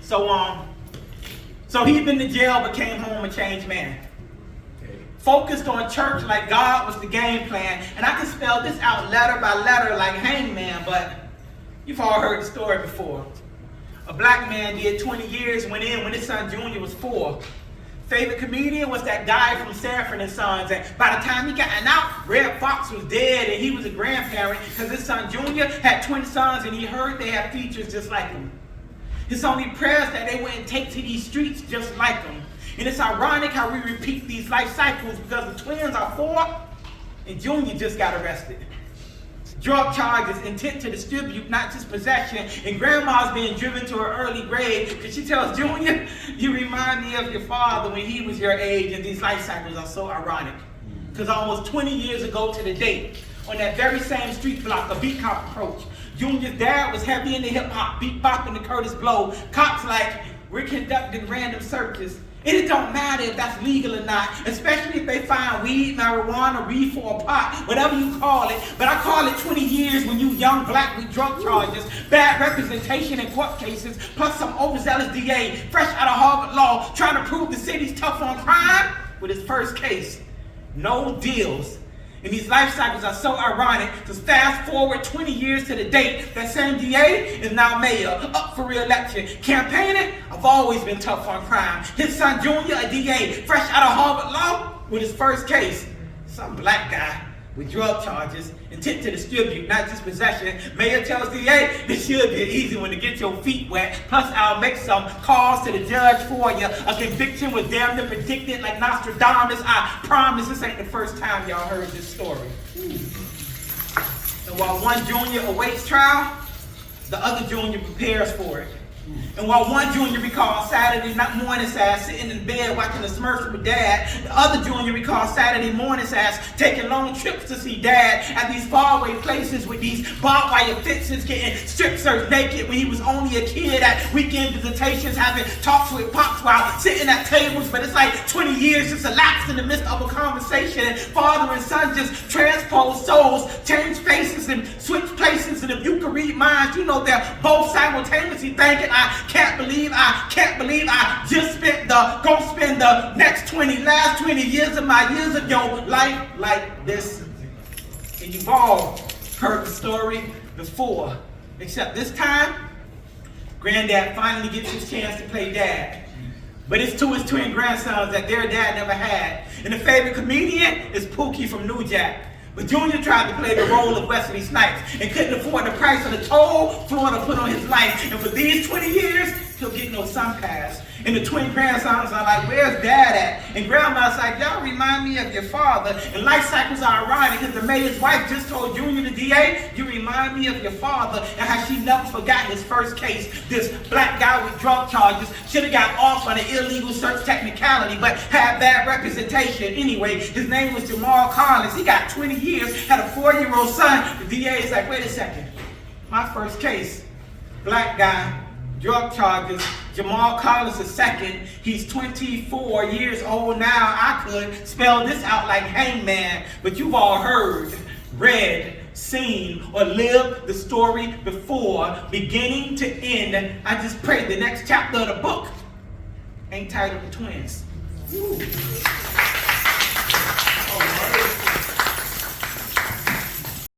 So he'd been to jail but came home a changed man. Focused on church like God was the game plan. And I can spell this out letter by letter like hangman, but you've all heard the story before. A black man did 20 years, went in when his son Junior was 4. Favorite comedian was that guy from Sanford and Sons. And by the time he got out, Red Fox was dead and he was a grandparent because his son Junior had twin sons and he heard they had features just like him. His only prayer is that they wouldn't take to these streets just like him. And it's ironic how we repeat these life cycles because the twins are 4 and Junior just got arrested. Drug charges, intent to distribute, not just possession, and grandma's being driven to her early grave because she tells Junior, you remind me of your father when he was your age, and these life cycles are so ironic. Because almost 20 years ago to the date, on that very same street block, a beat cop approached. Junior's dad was heavy into hip-hop, beatboxing to Curtis Blow. Cops like, we're conducting random searches. And it don't matter if that's legal or not, especially if they find weed, marijuana, reefer, or pot, whatever you call it. But I call it 20 years when you young black with drug charges, bad representation in court cases, plus some overzealous DA, fresh out of Harvard Law, trying to prove the city's tough on crime with his first case. No deals. And these life cycles are so ironic because fast forward 20 years to the date, that same DA is now mayor, up for re-election. Campaigning, I've always been tough on crime. His son Junior, a DA, fresh out of Harvard Law with his first case. Some black guy with drug charges, intent to distribute, not just possession. Mayor tells DA, this should be an easy one to get your feet wet. Plus, I'll make some calls to the judge for you. A conviction was damn near predicted like Nostradamus. I promise this ain't the first time y'all heard this story. And while one Junior awaits trial, the other Junior prepares for it. And while one Junior recalls Saturday morning ass sitting in bed watching the Smurfs with Dad, the other Junior recalls Saturday morning ass taking long trips to see Dad at these faraway places with these barbed wire fences, getting strip searched naked when he was only a kid at weekend visitations, having talks with Pops while sitting at tables. But it's like 20 years just elapsed in the midst of a conversation, and father and son just transpose souls, change faces and switch places. And if you can read minds, you know they're both simultaneously thinking, I can't believe I just gonna spend the last 20 years of my years of your life like this. And you've all heard the story before, except this time, Granddad finally gets his chance to play dad. But it's to his twin grandsons that their dad never had. And the favorite comedian is Pookie from New Jack. But Junior tried to play the role of Wesley Snipes and couldn't afford the price of the toll Florida put on his life. And for these 20 years, he'll get no sun pass. And the twin grandsons are like, where's Dad at? And Grandma's like, y'all remind me of your father. And life cycles are ironic because the mayor's wife just told Junior the DA, you remind me of your father, and how she never forgot his first case. This black guy with drug charges should have got off on an illegal search technicality, but had bad representation. Anyway, his name was Jamal Collins. He got 20 years, had a 4-year-old son. The DA is like, wait a second. My first case, black guy, drug charges, Jamal Collins II. He's 24 years old now. I could spell this out like hangman, but you've all heard, read, seen, or lived the story before, beginning to end. I just pray the next chapter of the book ain't titled The Twins. Woo.